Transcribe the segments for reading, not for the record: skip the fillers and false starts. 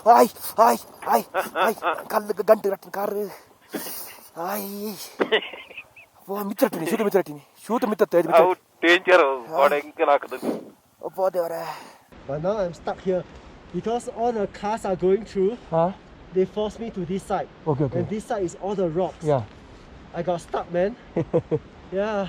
Ay, ay, ay, ay, kalle ganti ratin kar. Ay. Wo mitratini, shoot mitratini. Out danger, what enkelakadu. Oppo devare. But now I'm stuck here because all the cars are going through. Huh? They forced me to this side. Okay. And this side is all the rocks. Yeah. I got stuck, man. Yeah.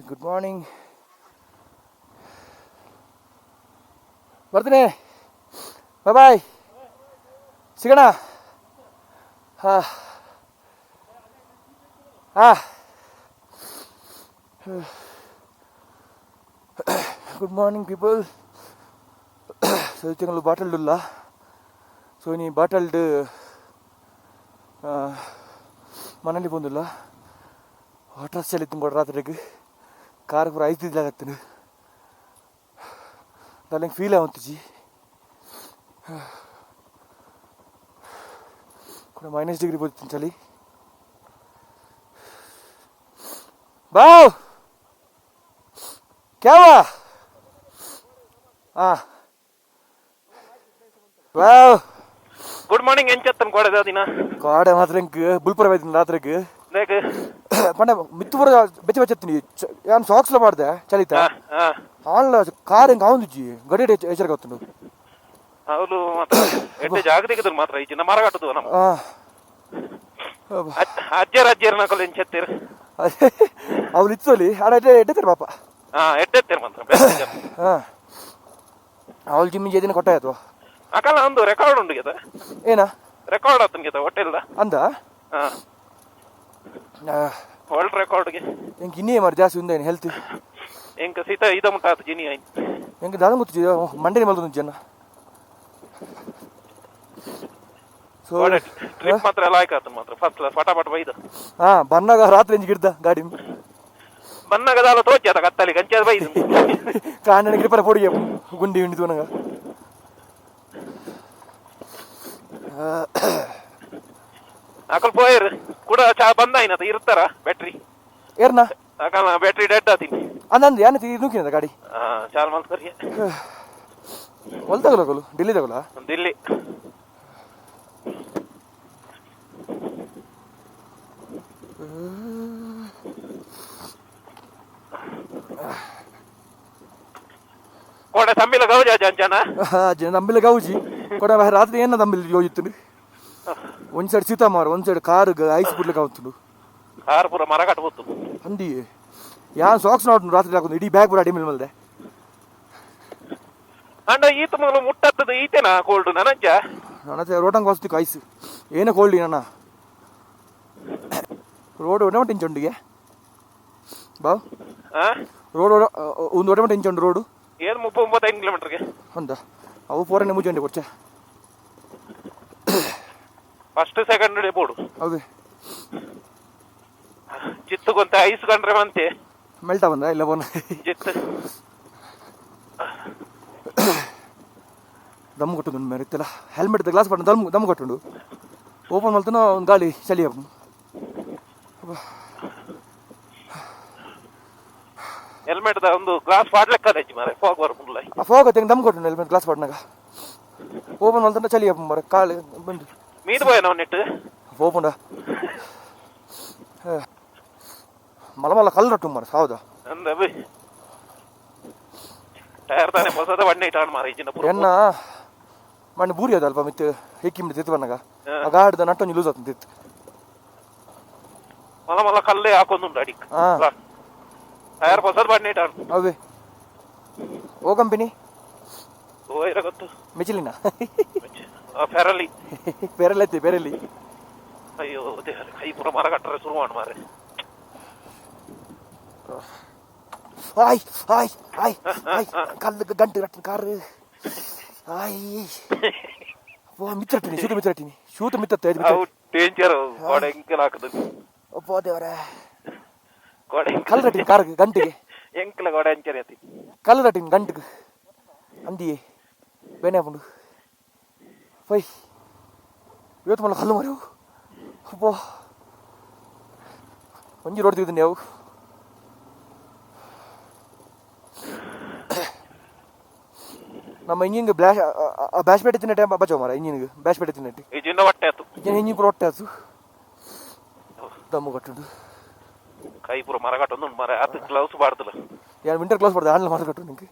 Good morning. Bye bye. Sigana. Good morning, people. So you Batal dulla. So ni Batal de Manali pondulla. Water cell itungo ratrege. Car for ice dilagattinu. Darling feel avuntiji. Kuna -degree bolutin chali. Bao! क्या हुआ? Wow. Good morning, enchatan kode dadina. Kode matrenk bulpura vaidin ratrege. Deke. Panna mittupura bechi vachetini. Yan socks la maarde chalita. Alla car enga avundiji. Gadi echar gottundu. Avulu matra ette jagadigedu matra ichina maragatudu nam. Ajjer na kole enchetter. Avulu itzoli ada ette papa. ಎಟ್ಟೆತ್ತೇರು ಮಾತ್ರ ಅವಳು Jimmy ಜೇದಿನ ಕೊಟ್ಟಾಯ್ತು ಅಕಲ್ಲ ಒಂದು record ಉಂಟು ಗೀತ ಏನ record ಆತನ ಗೀತ ಹೊಟ್ಟೆಲ್ದ ಅಂದ world ರೆಕಾರ್ಡ್ಗೆ ಎಂಕ್ ಇನ್ನೇ ಮಾರು ಜಾಸ್ತಿ ಉಂದೇನು ಹೆಲ್ತ್ ಎಂಕ ಸೀತ ಇದ ಮುಟ್ಟ ಆತು ಜಿನಿ ಆಯ್ತು ಎಂಕ ದಾದ ಮುಚ್ಚಿ ಮಂಡೇನೆ ಮಲ್ದೊಂದು ಜನ ಸೊ ಟ್ರಿಪ್ ಮಾತ್ರ ಲಾಯ್ಕ್ ಆತನ ಮಾತ್ರ ಫಸ್ಟ್ ಕ್ಲಾಸ್ ಫಟಾಫಟ್ ಬೈದ ಬಂದಾಗ ರಾತ್ರಿ ಎಂಜಿ ಗಿಡ್ದ ಗಾಡಿ ಬನ್ನಗದಾಲ ತೋಚ್ಚಾತ ಕತ್ತಲಿ ಕಂಚಾದ ಬೈದು ಕಾಂಡನ ಗ್ರಿಪರ ಪೊಡಿಗೆ ಗುಂಡಿ ಉಂಡಿತು ನನಗ ಅಕಲ್ ಪೋಯರ್ ಕೂಡ ಚಾ ಬಂದಾಯಿನತ ಇರ್ತಾರ ಬ್ಯಾಟ್ರಿ ಏರ್ನ ಅಕಲ್ ಬ್ಯಾಟ್ರಿ ಡೆಡ್ ಆತೀನಿ ಅಂದಂದು ಯಾನೆ ನುಕ್ಕಿನದ ಗಾಡಿ ಚಾಲ್ ಮಲ್ಕರ್ಗೆ ಒಲ್ ತಗಲೋಗಲು ఢిల్లీ ತಗಲ ದಿಲ್ಲಿ कोडे तंबिल गौजा जंजना तंबिल गौजी कोडे रात्रि ಏನ तंबिल ಯೋಜಿತ್ತು ಒಂದು ಸೈಡ್ ಸೀತಾ ಮಾರ ಒಂದು ಸೈಡ್ ಕಾರ್ ಐಸ್ ಬಿಡ್ಲಿಕ್ಕೆ ಆಗುತ್ತು ಕಾರ್ ಪೂರ ಮರ ಕಟ್ಟಬಹುದು ಅಂದಿ ಯಾನ್ ಸಾಕ್ಸ್ ನೋಡು ರಾತ್ರಿ ಹಾಕೊಂಡು ಇಡೀ ಬ್ಯಾಗ್ ಪೂರ ಅಡಿ ಮೇಲೆ ಮಲ್ದೆ ಅಂಡ ಈತ ಮೊದಲು ಮುಟ್ಟತ್ತದ ಈತೇನಾ ಕೋಲ್ಡ್ ನನಂಜ ರೋಟಂಗ್ ವಾಸ್ತಿಕ್ ಐಸ್ ಏನ ಕೋಲ್ಡ್ ನನ್ನ ರೋಡ್ ಒಡಮಟ ಇಂಚೊಂಡಿಗೆ ಬಾ ರೋಡ್ ಒಂದು ಒಡಮಟ ಇಂಚೊಂಡು ರೋಡು ಏನು 30-35 ಕಿಲೋಮೀಟರ್ಗೆ ಅಂದ ಅವು ಪೋರನೆ ಮುಜೊಂಡೆ ಕೊಚ್ಚ ಫಸ್ಟ್ ಸೆಕೆಂಡ್ ಡೇ ಬೋರ್ಡು ಹೌದು ಚಿತ್ತುಗೊಂತ ಐಸ್ ಕಂಡ್ರೆ ಮಂತೆ ಮೆಲ್ಟ ಬಂದ ಇಲ್ಲ ಬೋನ ಚಿತ್ತು ದಮ್ ಕೊಟ್ಟು ಮೇರಿತ್ತಲ್ಲ ಹೆಲ್ಮೆಟ್ ಗ್ಲಾಸ್ ಬಣ್ಣ ದಮ್ ಕೊಟ್ಟು ಓಪನ್ ಮಾಡ್ತಾನೋ ಒಂದು ಗಾಳಿ ಚಳಿ ಹೆಲ್ಮೆಟ್ ಒಂದು ಗ್ಲಾಸ್ ಪಾಡ್ಲೆಕ್ಕದ ಮಾರೆ ಫಾಗ್ ಬರ್ಬುಲ್ಲ ಫಾಗ್ ತೆಂಗ್ ದಮ್ ಕೊಟ್ಟು ಹೆಲ್ಮೆಟ್ ಗ್ಲಾಸ್ ಪಾಡ್ನಾಗ ಓಪನ್ ಮಾಡ್ತಾನೆ ಚಳಿ ಮರ ಕಾಳಿ ಬಂದು ಮೀದು పోయాను నెట్ ఓపండ మళ్ళీ కళ్ళు రట్టు మరి సావుదా ಅಂದಬಿ ಟೈರ್ ತಾನೆ ಹೊಸದ ವಣ್ಣೆ ಇಟ್ಟಾಣ ಮಾರ ಇಜಿನ ಪೂರ ಎನ್ನ ಮಣ್ಣು ಬೂರಿ ಅದ ಅಲ್ಪ ಮಿತ್ತು ಹಿಕ್ಕಿ ತಿತ್ತು ಬನ್ನಗ ಆ ಗಾಡಿದ ನಟ್ಟೊಂದು ಲೂಸ್ ಆತಂತ ತಿತ್ತು ಮಲ್ಲ ಕಲ್ಲೇ ಹಾಕೊಂದುಂಟು ಅಡಿ ಟೈರ್ ಹೊಸದ ವಣ್ಣೆ ಇಟ್ಟಾಣ ಅವೇ ಓ ಕಂಪನಿ ಓ ಇರ ಗೊತ್ತು ಮಿಚಿಲಿನ ಫೆರಲಿ ಪೆರಲೈತಿ ಪೆರಲಿ ಅಯ್ಯೋ ದೇವರೇ ಕೈ ಪೂರ ಮರ ಕಟ್ಟರೆ ಶುರು ಮಾಡು ಮಾರೆ ಆಯ್ ಆಯ್ ಆಯ್ ಆಯ್ ಕಲ್ಲು ಗಂಟೆ ರಟ್ಟಿನ ಕಾರು ಆಯ್ ಓ ಮಿತ್ರಟ್ಟಿನಿ ಶೂತ ಮಿತ್ರತ್ತೆ ಡೇಂಜರ್ ಗೋಡೆ ಎಂಕೆಲ್ಲ ಹಾಕದು ಒಪ್ಪೋ ದೇವರೇ ಕಲ್ ರಟ್ಟಿನ ಕಾರ್ಗೆ ಗಂಟೆಗೆ ಎಂಕ್ಲ ಗೋಡೆ ಅಂಚರಿ ಅತಿ ಕಲ್ ರಟ್ಟಿನ ಗಂಟೆಗೆ ಅಂದಿಯೇ ಬೇನೆ ಹಾಕೊಂಡು ಪೈ ಇವತ್ತು ಮಲ್ಲ ಕಲ್ಲು ಮರೆವು ಅಪ್ಪೋ ಒಂಜಿ ರೋಡ್ ತಿಂದಿನಿ ಅವು ನಮ್ಮ ಇಂಜಿನ್ಗೆ ಬ್ಯಾಶ್ ಪೇಟೆ ತಿನ್ನಟೆ ಬಚಾವ ಮಾರ ಇಂಜಿನ್ಗೆ ಬ್ಯಾಶ್ ಪೇಟೆ ತಿನ್ನಟ್ಟಿ ಇಜಿಂದ ಹೊಟ್ಟೆ ಆಯ್ತು ಇಂಜಿನ್ ಪೂರ ಹೊಟ್ಟೆ ಆಯ್ತು ದಮ್ಮು ಕಟ್ಟುದು ಕೈ ಪೂರ ಮರ ಕಟ್ಟೊಂದು ಮರ ಅದು ಗ್ಲೌಸ್ ಬಾರ್ದಲ್ಲ ಯಾರು ವಿಂಟರ್ ಕ್ಲಾಸ್ ಬರ್ದೆ ಆನ್ಲ ಮರ ಕಟ್ಟು ನಿಂಗೆ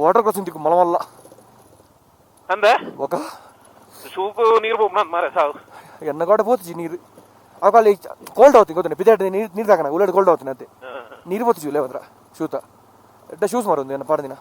ವಾಟರ್ ಕ್ರಾಸಿಂಗ್ ತಿಕ್ಕು ಮಲವಲ್ಲ ಅಂದೆ ఒక ಶೂಕು ನೀರು ಬೋಗ್ನಂತ ಮಾರೆ ಸಾವು ఎన్నగోడ పోతుంది నీరు అవి కోల్డ్ అవుతుంది ఇంకొద్దు పిదాటి నీరు తాకన ఉల్లడి కోల్డ్ అవుతుంది అంతే నీరు పోతుంది లేవద్రా షూత ఎట్ట షూస్ మారుంది అన్న పాడదిన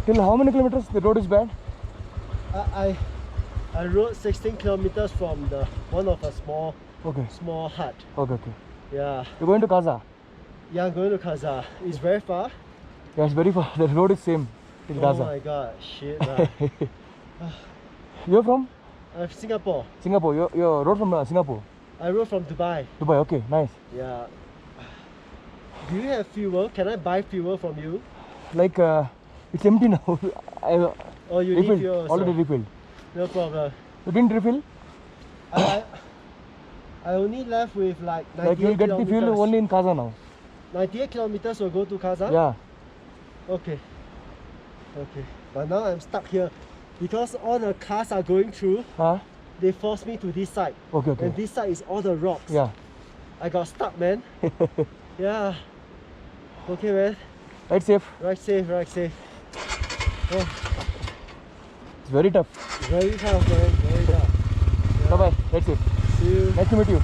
Till how many kilometers the road is bad? I rode 16 kilometers from the one of a small hut. Okay. Yeah. You're going to Kaza? Yeah, I'm going to Kaza. It's very far. Yeah, it's very far. The road is same till Gaza. Oh my god, shit. You're from? Singapore. Singapore. You're road from Singapore? I rode from Dubai. Dubai, okay, nice. Yeah. Do you have fuel? Can I buy fuel from you? Like, it's empty now. Oh, you refilled. need fuel also. Already refilled. No problem. You didn't refill? I only left with like 98 Like you'll get the fuel only in Kaza now. 98 kilometers will go to Kaza? Yeah. Okay. But now I'm stuck here because all the cars are going through. Huh? They forced me to this side. Okay. And this side is all the rocks. Yeah. I got stuck, man. Yeah. Okay, man. Ride safe. Ride safe. Oh, It's very tough. very tough, man. Very tough. Yeah. Bye-bye. Ride safe. See you. Nice to meet you.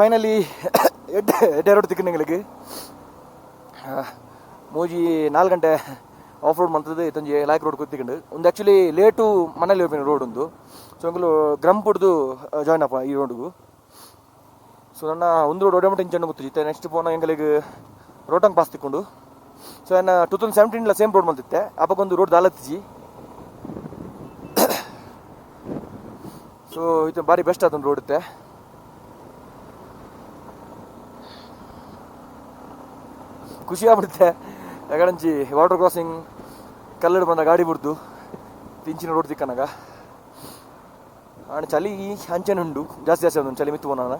Finally ಎರಡು ತಿಕ್ಕಿನ ಎங்களுக்கு ಮೂಜಿ 4 ಗಂಟೆ of road ಮಂತದ್ದು ಇತ್ತಂಜಿ ಲಾಯ್ಕ್ road ಕೂತಿಕೊಂಡು ಒಂದು actually late ಮನೇಲಿ ಹೋಗ್ತೀನಿ road ಒಂದು so uncle ಗ್ರಮ್ ಪುಡ್ದು join ಅಪ್ಪ ಈ ರೋಡ್ಗೂ so ನನ್ನ ಒಂದು ರೋಡ್ ಓಡಮಟ್ಟ ಇಂಚನ್ನು ಗೊತ್ತಿತ್ತು ನೆಕ್ಸ್ಟ್ ಪೋನ ಎಂಗಳಿಗೆ ರೋಟಂಗ್ ಪಾಸ್ ತಿಕ್ಕೊಂಡು ಸೊ ಏನು 2017 ಸೇಮ್ ರೋಡ್ ಮಲ್ತಿತ್ತೆ ಅಪ್ಪಗೊಂದು ರೋಡ್ ದಾಲತ್ತಿಜಿ ಸೊ ಇದು ಭಾರಿ ಬೆಸ್ಟ್ ಅದೊಂದು ರೋಡ್ ಇತ್ತೆ ಖುಷಿ ಆಗ್ಬಿಡುತ್ತೆ ಯಾಕಂದ್ರೆ ವಾಟರ್ ಕ್ರಾಸಿಂಗ್ ಕಲ್ಲಡು ಬಂದ ಗಾಡಿ ಬಿಡ್ದು ತಿಂಚಿನ ರೋಡ್ ತಿಕ್ಕನಾಗ ಚಳಿ ಅಂಚೆನೆ ಉಂಡು ಜಾಸ್ತಿ ಅದೊಂದು ಚಳಿ ಮಿತ್ತು ನಾನು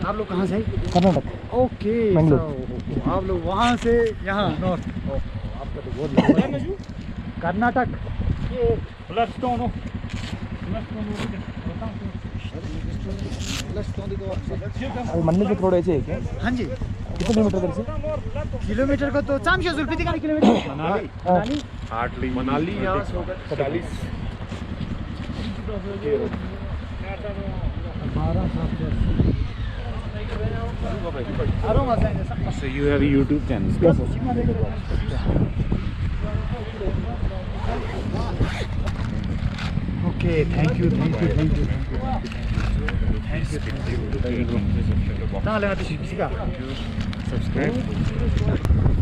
आप लोग कहाँ से? कर्नाटक ओके मंगलोर। आप लोग वहाँ से यहाँ नॉर्थ आपका तो बहुत लंबा है। कर्नाटक ये मंदिर के रोड ऐसे है क्या हाँ जी कितने किलोमीटर इधर से किलोमीटर को तो चामशे जुल्फी दिखा किलोमीटर मनाली हार्डली मनाली यहाँ से होगा 40 So you have a YouTube channel? yes sir Okay, thank you. Subscribe.